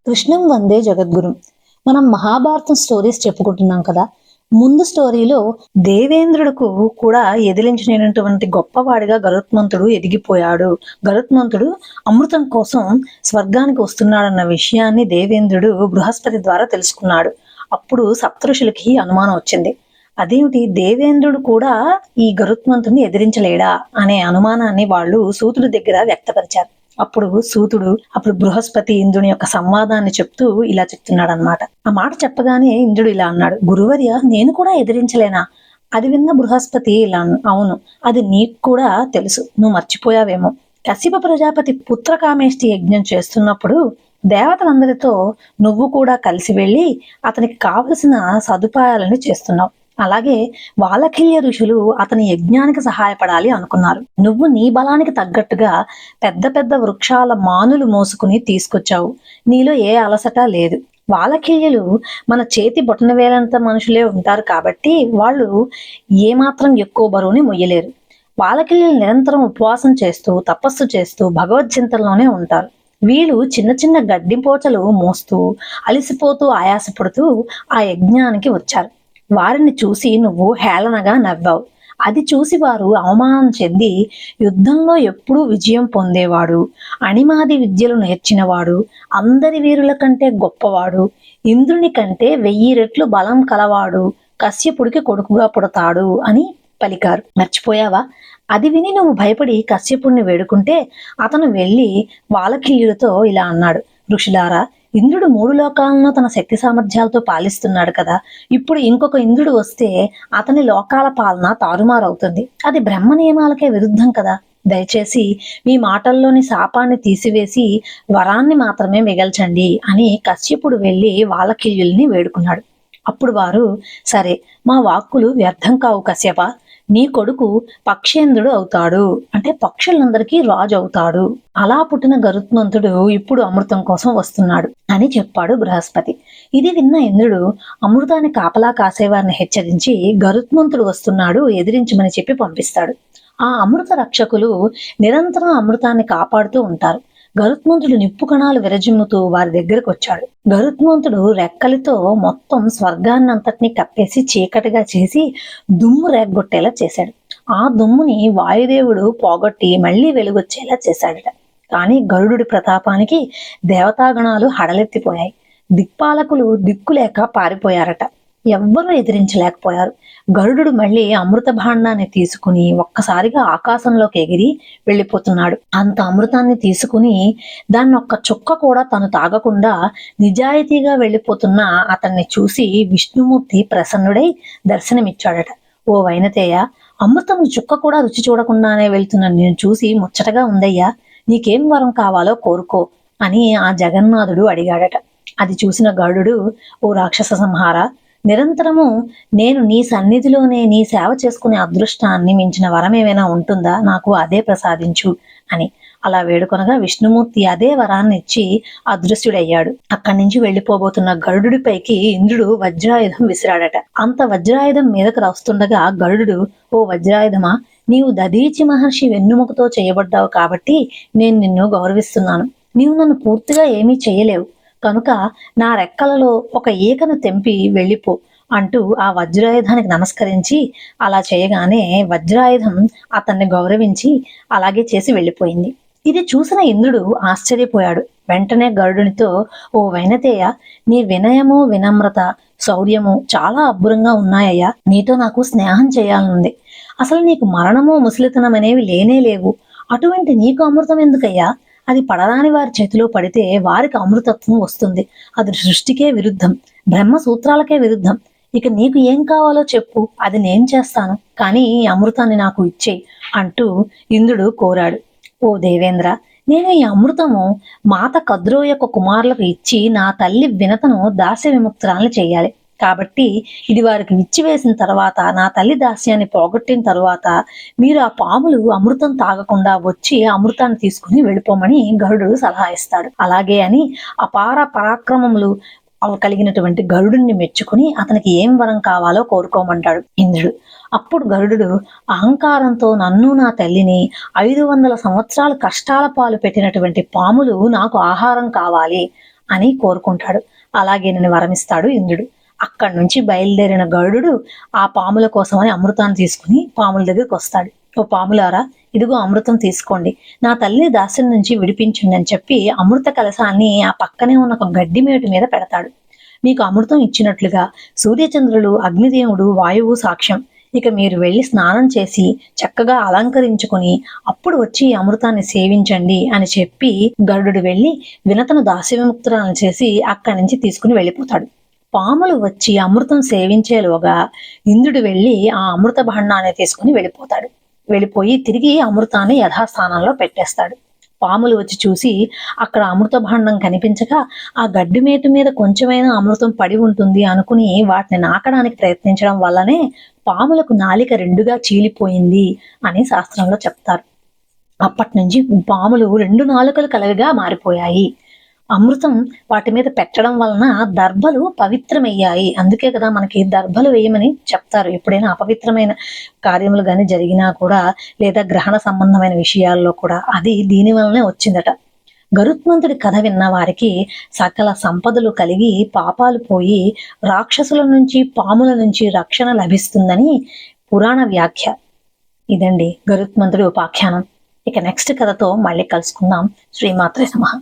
కృష్ణం వందే జగద్గురు. మనం మహాభారతం స్టోరీస్ చెప్పుకుంటున్నాం కదా. ముందు స్టోరీలో దేవేంద్రుడుకు కూడా ఎదిరించినటువంటి గొప్పవాడిగా గరుత్మంతుడు ఎదిగిపోయాడు. గరుత్మంతుడు అమృతం కోసం స్వర్గానికి వస్తున్నాడన్న విషయాన్ని దేవేంద్రుడు బృహస్పతి ద్వారా తెలుసుకున్నాడు. అప్పుడు సప్తఋషులకి అనుమానం వచ్చింది. అదేమిటి, దేవేంద్రుడు కూడా ఈ గరుత్మంతుడిని ఎదిరించలేడా అనే అనుమానాన్ని వాళ్ళు సూతుడి దగ్గర వ్యక్తపరిచారు. అప్పుడు బృహస్పతి ఇంద్రుని యొక్క సంవాదాన్ని చెప్తూ ఇలా చెప్తున్నాడు అనమాట. ఆ మాట చెప్పగానే ఇంద్రుడు ఇలా అన్నాడు, గురువర్య, నేను కూడా ఎదిరించలేనా? అది విన్న బృహస్పతి ఇలా అవును, అది నీకు కూడా తెలుసు, నువ్వు మర్చిపోయావేమో. కశ్యప ప్రజాపతి పుత్రకామేష్టి యజ్ఞం చేస్తున్నప్పుడు దేవతలందరితో నువ్వు కూడా కలిసి వెళ్ళి అతనికి కావలసిన సదుపాయాలను చేస్తున్నావు. అలాగే వాలకిల్య ఋషులు అతని యజ్ఞానికి సహాయపడాలి అనుకున్నారు. నువ్వు నీ బలానికి తగ్గట్టుగా పెద్ద పెద్ద వృక్షాల మానులు మోసుకుని తీసుకొచ్చావు. నీలో ఏ అలసట లేదు. వాలకిల్యులు మన చేతి బొటన వేలంత మనుషులే ఉంటారు కాబట్టి వాళ్ళు ఏమాత్రం ఎక్కువ బరువుని మొయ్యలేరు. వాలకిల్యులు నిరంతరం ఉపవాసం చేస్తూ తపస్సు చేస్తూ భగవద్చింతనలోనే ఉంటారు. వీళ్ళు చిన్న చిన్న గడ్డిపోచలు మోస్తూ అలిసిపోతూ ఆయాసపడుతూ ఆ యజ్ఞానికి వచ్చారు. వారిని చూసి నువ్వు హేళనగా నవ్వావు. అది చూసి వారు అవమానం చెంది, యుద్ధంలో ఎప్పుడూ విజయం పొందేవాడు, అణిమాది విద్యలు నేర్చినవాడు, అందరి వీరుల కంటే గొప్పవాడు, ఇంద్రుని కంటే 1000 రెట్లు బలం కలవాడు కశ్యపుడికి కొడుకుగా పుడతాడు అని పలికారు. మర్చిపోయావా? అది విని నువ్వు భయపడి కశ్యపుడిని వేడుకుంటే అతను వెళ్ళి వాలకిల్యులతో ఇలా అన్నాడు, ఋషులారా, ఇంద్రుడు 3 లోకాలను తన శక్తి సామర్థ్యాలతో పాలిస్తున్నాడు కదా. ఇప్పుడు ఇంకొక ఇంద్రుడు వస్తే అతని లోకాల పాలన తారుమారవుతుంది. అది బ్రహ్మ నియమాలకే విరుద్ధం కదా. దయచేసి మీ మాటల్లోని శాపాన్ని తీసివేసి వరాన్ని మాత్రమే మిగల్చండి అని కశ్యపుడు వెళ్ళి వాలకిల్యుల్ని వేడుకున్నాడు. అప్పుడు వారు, సరే, మా వాక్కులు వ్యర్థం కావు కశ్యప, నీ కొడుకు పక్షేంద్రుడు అవుతాడు, అంటే పక్షులందరికీ రాజు అవుతాడు. అలా పుట్టిన గరుత్మంతుడు ఇప్పుడు అమృతం కోసం వస్తున్నాడు అని చెప్పాడు బృహస్పతి. ఇది విన్న ఇంద్రుడు అమృతాన్ని కాపలా కాసేవారిని హెచ్చరించి గరుత్మంతుడు వస్తున్నాడు, ఎదిరించమని చెప్పి పంపిస్తాడు. ఆ అమృత రక్షకులు నిరంతరం అమృతాన్ని కాపాడుతూ ఉంటారు. గరుత్మంతుడు నిప్పు కణాలు విరజిమ్ముతూ వారి దగ్గరకు వచ్చాడు. గరుత్మంతుడు రెక్కలతో మొత్తం స్వర్గాన్నంతటినీ కప్పేసి చీకటిగా చేసి దుమ్ము రేగ్గొట్టేలా చేశాడు. ఆ దుమ్ముని వాయుదేవుడు పోగొట్టి మళ్లీ వెలుగొచ్చేలా చేశాడట. కానీ గరుడు ప్రతాపానికి దేవతాగణాలు హడలెత్తిపోయాయి. దిక్పాలకులు దిక్కులేక పారిపోయారట. ఎవ్వరూ ఎదిరించలేకపోయారు. గరుడు మళ్ళీ అమృత భాండాన్ని తీసుకుని ఒక్కసారిగా ఆకాశంలోకి ఎగిరి వెళ్ళిపోతున్నాడు. అంత అమృతాన్ని తీసుకుని దాన్ని ఒక్క చుక్క కూడా తను తాగకుండా నిజాయితీగా వెళ్ళిపోతున్న అతన్ని చూసి విష్ణుమూర్తి ప్రసన్నుడై దర్శనమిచ్చాడట. ఓ వైనతేయ, అమృతం చుక్క కూడా రుచి చూడకుండానే వెళ్తున్న నేను చూసి ముచ్చటగా ఉందయ్యా, నీకేం వరం కావాలో కోరుకో అని ఆ జగన్నాథుడు అడిగాడట. అది చూసిన గరుడు, ఓ రాక్షస సంహార, నిరంతరము నేను నీ సన్నిధిలోనే నీ సేవ చేసుకునే అదృష్టాన్ని మించిన వరం ఏమైనా ఉంటుందా? నాకు అదే ప్రసాదించు అని అలా వేడుకొనగా విష్ణుమూర్తి అదే వరాన్ని ఇచ్చి అదృశ్యుడయ్యాడు. అక్కడి నుంచి వెళ్లిపోబోతున్న గరుడుపైకి ఇంద్రుడు వజ్రాయుధం విసిరాడట. అంత వజ్రాయుధం మీదకు వస్తుండగా గరుడు, ఓ వజ్రాయుధమా, నీవు దధీచి మహర్షి వెన్నుముకతో చేయబడ్డావు కాబట్టి నేను నిన్ను గౌరవిస్తున్నాను. నీవు నన్ను పూర్తిగా ఏమీ చేయలేవు కనుక నా రెక్కలలో ఒక ఈకను తెంపి వెళ్ళిపో అంటూ ఆ వజ్రాయుధానికి నమస్కరించి అలా చేయగానే వజ్రాయుధం అతన్ని గౌరవించి అలాగే చేసి వెళ్ళిపోయింది. ఇది చూసిన ఇంద్రుడు ఆశ్చర్యపోయాడు. వెంటనే గరుడునితో, ఓ వైనతేయ, నీ వినయము వినమ్రత శౌర్యము చాలా అబ్బురంగా ఉన్నాయ్యా. నీతో నాకు స్నేహం చేయాలనుంది. అసలు నీకు మరణము ముసలితనం అనేవి లేనే లేవు. అటువంటి నీకు అమృతం ఎందుకయ్యా? అది పడరాని వారి చేతిలో పడితే వారికి అమృతత్వం వస్తుంది. అది సృష్టికే విరుద్ధం, బ్రహ్మ సూత్రాలకే విరుద్ధం. ఇక నీకు ఏం కావాలో చెప్పు, అది నేను చేస్తాను, కానీ ఈ అమృతాన్ని నాకు ఇచ్చేయి అంటూ ఇంద్రుడు కోరాడు. ఓ దేవేంద్ర, నేను ఈ అమృతము మాత కద్రో యొక్క కుమారులకు ఇచ్చి నా తల్లి వినతను దాస్య విముక్తురాలను చేయాలి. కాబట్టి ఇది వారికి విచ్చివేసిన తర్వాత, నా తల్లి దాస్యాన్ని పోగొట్టిన తర్వాత మీరు ఆ పాములు అమృతం తాగకుండా వచ్చి అమృతాన్ని తీసుకుని వెళ్ళిపోమని గరుడు సలహా ఇస్తాడు. అలాగే అని అపార పరాక్రమములు కలిగినటువంటి గరుడుని మెచ్చుకుని అతనికి ఏం వరం కావాలో కోరుకోమంటాడు ఇంద్రుడు. అప్పుడు గరుడు అహంకారంతో నన్ను నా తల్లిని 500 సంవత్సరాలు కష్టాల పాలు పెట్టినటువంటి పాములు నాకు ఆహారం కావాలి అని కోరుకుంటాడు. అలాగే నేను వరమిస్తాడు ఇంద్రుడు. అక్కడి నుంచి బయలుదేరిన గరుడు ఆ పాముల కోసమని అమృతాన్ని తీసుకుని పాముల దగ్గరికి వస్తాడు. ఓ పాములారా, ఇదిగో అమృతం తీసుకోండి, నా తల్లి దాస్యం నుంచి విడిపించండి అని చెప్పి అమృత కలశాన్ని ఆ పక్కనే ఉన్న ఒక గడ్డి మేటు మీద పెడతాడు. మీకు అమృతం ఇచ్చినట్లుగా సూర్యచంద్రులు, అగ్నిదేవుడు, వాయువు సాక్ష్యం. ఇక మీరు వెళ్ళి స్నానం చేసి చక్కగా అలంకరించుకొని అప్పుడు వచ్చి ఈ అమృతాన్ని సేవించండి అని చెప్పి గరుడు వెళ్ళి వినతను దాస్య విముక్తురాలను చేసి అక్కడి నుంచి తీసుకుని వెళ్ళిపోతాడు. పాములు వచ్చి అమృతం సేవించేలోగా ఇంద్రుడు వెళ్ళి ఆ అమృత భాండాన్ని తీసుకుని వెళ్ళిపోయి తిరిగి అమృతాన్ని యథాస్థానంలో పెట్టేస్తాడు. పాములు వచ్చి చూసి అక్కడ అమృత భాండం కనిపించగా ఆ గడ్డి మేటు మీద కొంచెమైనా అమృతం పడి ఉంటుంది అనుకుని వాటిని నాకడానికి ప్రయత్నించడం వల్లనే పాములకు నాలిక రెండుగా చీలిపోయింది అని శాస్త్రంలో చెప్తారు. అప్పటి నుంచి పాములు 2 నాలుకలు కలవిగా మారిపోయాయి. అమృతం వాటి మీద పెట్టడం వలన దర్భలు పవిత్రమయ్యాయి. అందుకే కదా మనకి దర్భలు వేయమని చెప్తారు. ఎప్పుడైనా అపవిత్రమైన కార్యములు కానీ జరిగినా కూడా, లేదా గ్రహణ సంబంధమైన విషయాల్లో కూడా అది దీని వలనే వచ్చిందట. గరుత్మంతుడి కథ విన్న వారికి సకల సంపదలు కలిగి పాపాలు పోయి రాక్షసుల నుంచి, పాముల నుంచి రక్షణ లభిస్తుందని పురాణ వ్యాఖ్య. ఇదండి గరుత్మంతుడి ఉపాఖ్యానం. ఇక నెక్స్ట్ కథతో మళ్ళీ కలుసుకుందాం. శ్రీమాత్రే నమః.